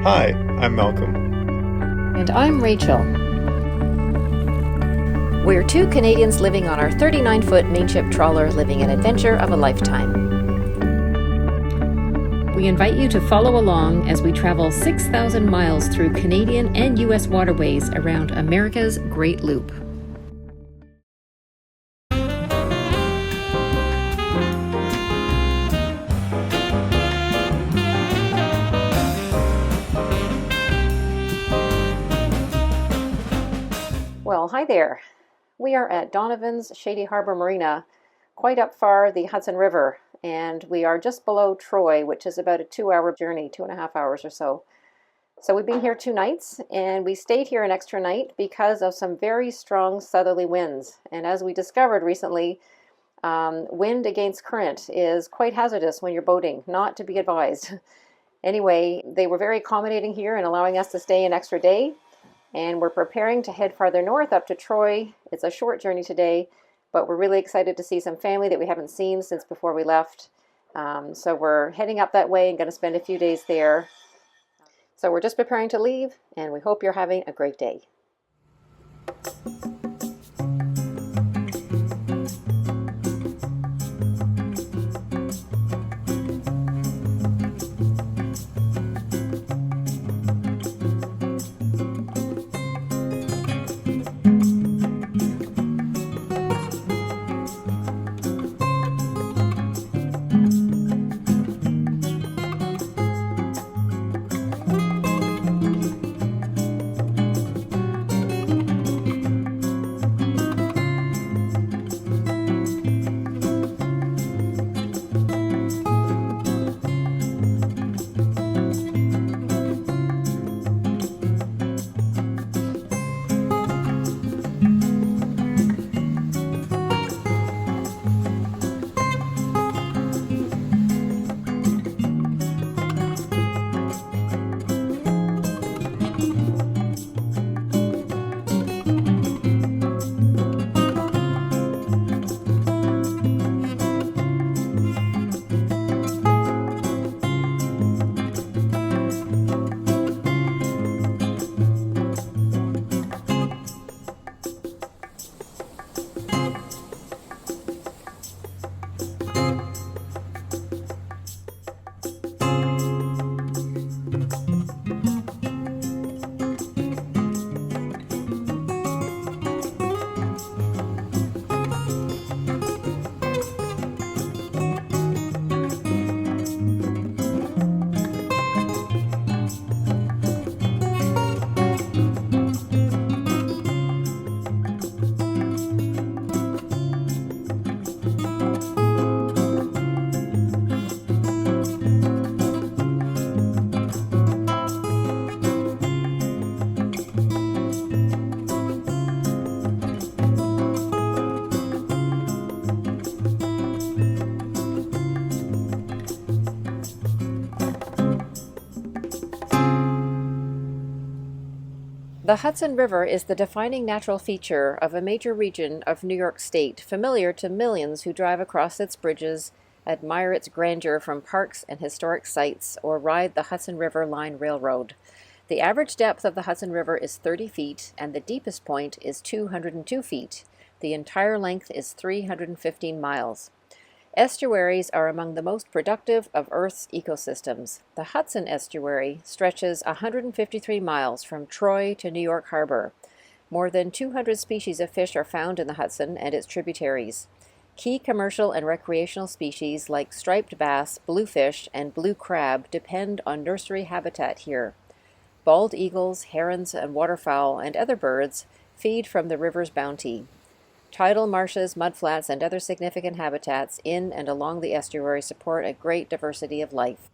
Hi, I'm Malcolm. And I'm Rachel. We're two Canadians living on our 39-foot mainship trawler, living an adventure of a lifetime. We invite you to follow along as we travel 6,000 miles through Canadian and U.S. waterways around America's Great Loop. Well, hi there. We are at Donovan's Shady Harbor Marina, quite up far the Hudson River, and we are just below Troy, which is about a 2-hour journey, 2.5 hours or so. So we've been here 2 nights, and we stayed here an extra night because of some very strong southerly winds. And as we discovered recently, wind against current is quite hazardous when you're boating, not to be advised. Anyway, they were very accommodating here and allowing us to stay an extra day. And we're preparing to head farther north up to Troy. It's a short journey today, but we're really excited to see some family that we haven't seen since before we left. So we're heading up that way and going to spend a few days there. So we're just preparing to leave, and we hope you're having a great day. The Hudson River is the defining natural feature of a major region of New York State, familiar to millions who drive across its bridges, admire its grandeur from parks and historic sites, or ride the Hudson River Line Railroad. The average depth of the Hudson River is 30 feet, and the deepest point is 202 feet. The entire length is 315 miles. Estuaries are among the most productive of Earth's ecosystems. The Hudson Estuary stretches 153 miles from Troy to New York Harbor. More than 200 species of fish are found in the Hudson and its tributaries. Key commercial and recreational species like striped bass, bluefish, and blue crab depend on nursery habitat here. Bald eagles, herons, and waterfowl and other birds feed from the river's bounty. Tidal marshes, mudflats, and other significant habitats in and along the estuary support a great diversity of life.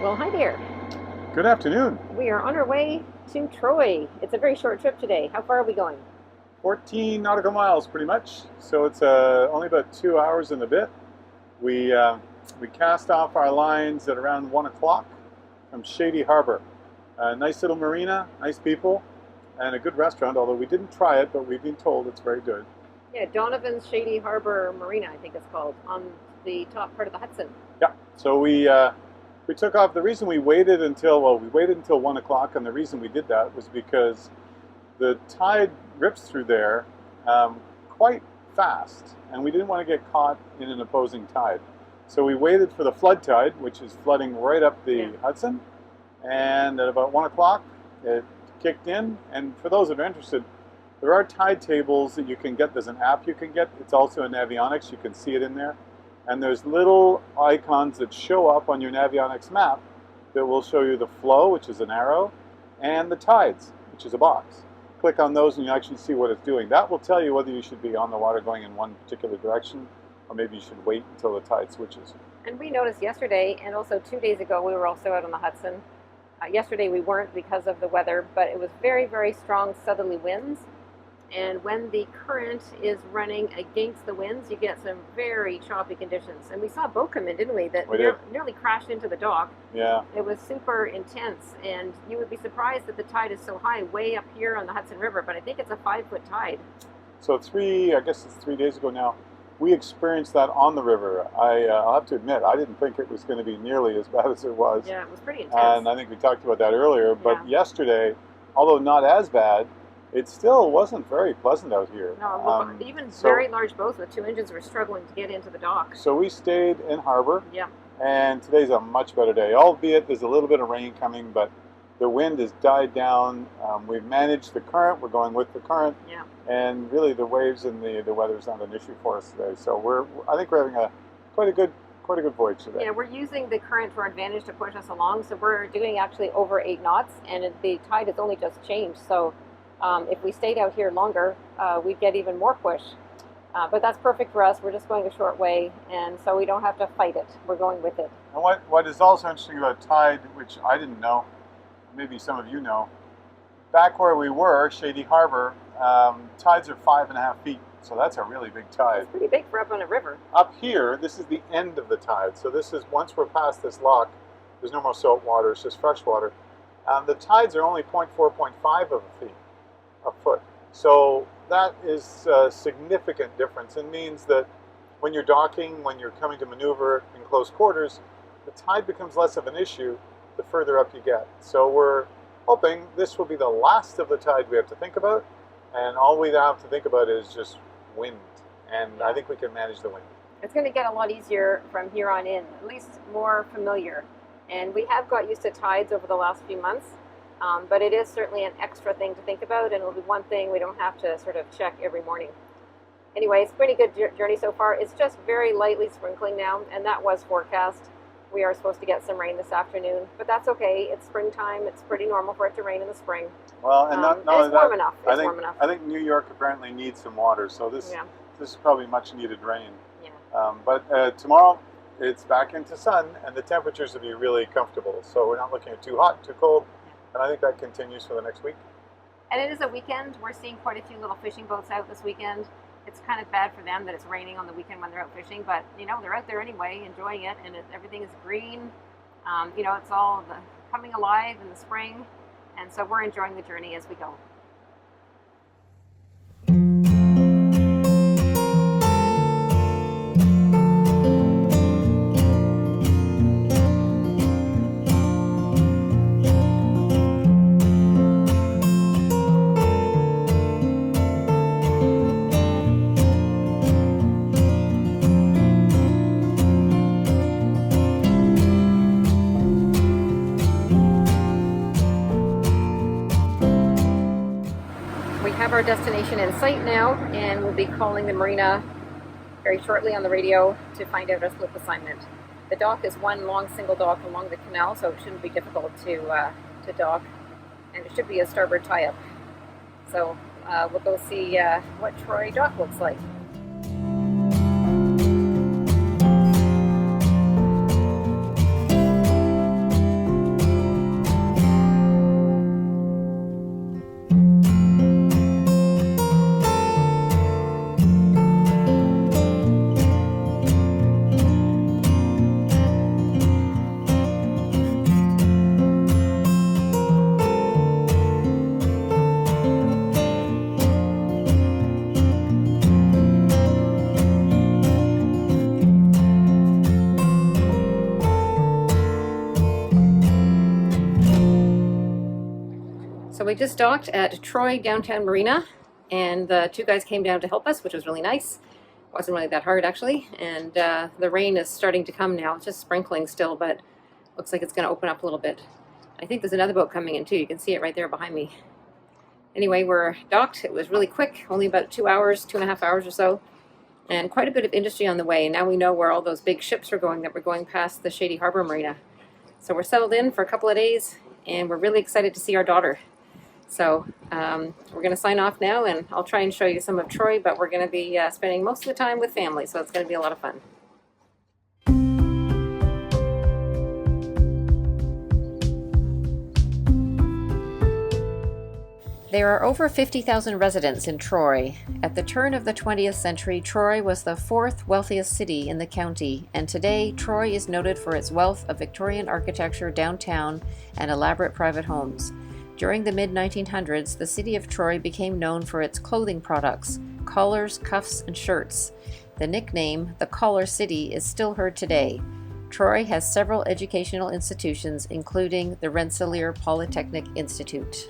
Well, hi there. Good afternoon. We are on our way to Troy. It's a very short trip today. How far are we going? 14 nautical miles, pretty much. So it's only about 2 hours and a bit. We cast off our lines at around 1 o'clock from Shady Harbor. A nice little marina, nice people, and a good restaurant. Although we didn't try it, but we've been told it's very good. Yeah, Donovan's Shady Harbor Marina, I think it's called, on the top part of the Hudson. Yeah. So we took off. The reason we waited until 1 o'clock, and the reason we did that was because the tide rips through there quite fast, and we didn't want to get caught in an opposing tide. So we waited for the flood tide, which is flooding right up the Hudson, and at about 1 o'clock it kicked in. And for those that are interested, there are tide tables that you can get. There's an app you can get. It's also in avionics. You can see it in there. And there's little icons that show up on your Navionics map that will show you the flow, which is an arrow, and the tides, which is a box. Click on those and you actually see what it's doing. That will tell you whether you should be on the water going in one particular direction, or maybe you should wait until the tide switches. And we noticed yesterday, and also 2 days ago, we were also out on the Hudson. Yesterday we weren't because of the weather, but it was very, very strong southerly winds. And when the current is running against the winds, you get some very choppy conditions. And we saw a boat come in, didn't we? That nearly crashed into the dock. Yeah. It was super intense. And you would be surprised that the tide is so high way up here on the Hudson River. But I think it's a 5-foot tide. So I guess it's 3 days ago now, we experienced that on the river. I'll have to admit, I didn't think it was going to be nearly as bad as it was. Yeah, it was pretty intense. And I think we talked about that earlier. But yesterday, although not as bad, it still wasn't very pleasant out here. No, even very large boats with 2 engines were struggling to get into the dock. So we stayed in harbor. Yeah. And today's a much better day, albeit there's a little bit of rain coming, but the wind has died down. We've managed the current. We're going with the current. Yeah. And really the waves and the weather's not an issue for us today. So I think we're having quite a good voyage today. Yeah, we're using the current to our advantage to push us along. So we're doing actually over 8 knots, and the tide has only just changed. So if we stayed out here longer, we'd get even more push. But that's perfect for us. We're just going a short way, and so we don't have to fight it. We're going with it. And what is also interesting about tide, which I didn't know, maybe some of you know, back where we were, Shady Harbor, tides are 5.5 feet. So that's a really big tide. It's pretty big for up on a river. Up here, this is the end of the tide. So this is, once we're past this lock, there's no more salt water, it's just fresh water. The tides are only 0.4, 0.5 of a foot. So that is a significant difference, and means that when you're docking, when you're coming to maneuver in close quarters, the tide becomes less of an issue the further up you get. So we're hoping this will be the last of the tide we have to think about, and all we have to think about is just wind, and I think we can manage the wind. It's going to get a lot easier from here on in, at least more familiar. And we have got used to tides over the last few months. But it is certainly an extra thing to think about, and it'll be one thing we don't have to sort of check every morning. Anyway, it's a pretty good journey so far. It's just very lightly sprinkling now, and that was forecast. We are supposed to get some rain this afternoon, but that's okay. It's springtime. It's pretty normal for it to rain in the spring. Well, and it's warm enough. It's warm enough. I think New York apparently needs some water, so this is probably much needed rain. Yeah. But tomorrow it's back into sun, and the temperatures will be really comfortable. So we're not looking at too hot, too cold. And I think that continues for the next week. And it is a weekend. We're seeing quite a few little fishing boats out this weekend. It's kind of bad for them that it's raining on the weekend when they're out fishing, but they're out there anyway, enjoying it, and everything is green. It's all coming alive in the spring, and so we're enjoying the journey as we go. Our destination in sight now, and we'll be calling the marina very shortly on the radio to find out our slip assignment. The dock is one long single dock along the canal, so it shouldn't be difficult to dock, and it should be a starboard tie-up. So we'll go see what Troy dock looks like. We just docked at Troy Downtown Marina, and the two guys came down to help us, which was really nice. It wasn't really that hard, actually. And the rain is starting to come now. It's just sprinkling still, but looks like it's going to open up a little bit. I think there's another boat coming in too. You can see it right there behind me. Anyway, we're docked. It was really quick, only about 2 hours, 2.5 hours or so, and quite a bit of industry on the way. And now we know where all those big ships are going that were going past the Shady Harbor Marina. So we're settled in for a couple of days, and we're really excited to see our daughter. So we're going to sign off now, and I'll try and show you some of Troy, but we're going to be spending most of the time with family, so it's going to be a lot of fun. There are over 50,000 residents in Troy. At the turn of the 20th century, Troy was the fourth wealthiest city in the county, and today Troy is noted for its wealth of Victorian architecture downtown and elaborate private homes. During the mid-1900s, the city of Troy became known for its clothing products, collars, cuffs, and shirts. The nickname, the Collar City, is still heard today. Troy has several educational institutions, including the Rensselaer Polytechnic Institute.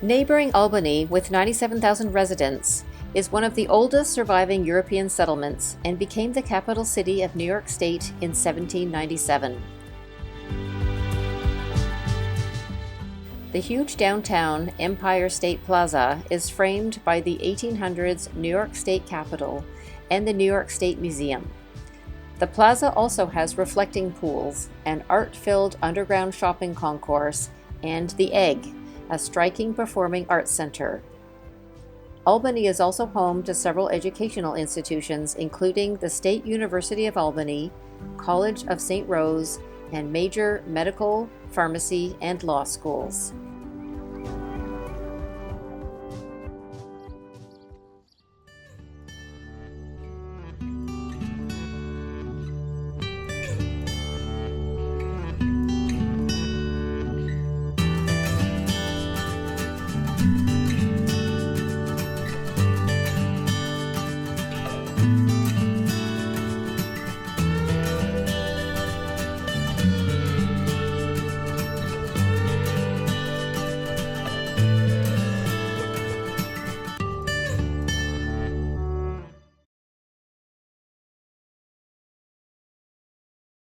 Neighbouring Albany, with 97,000 residents, is one of the oldest surviving European settlements and became the capital city of New York State in 1797. The huge downtown Empire State Plaza is framed by the 1800s New York State Capitol and the New York State Museum. The plaza also has reflecting pools, an art-filled underground shopping concourse, and The Egg, a striking performing arts center. Albany is also home to several educational institutions, including the State University of Albany, College of St. Rose, and major medical, pharmacy, and law schools.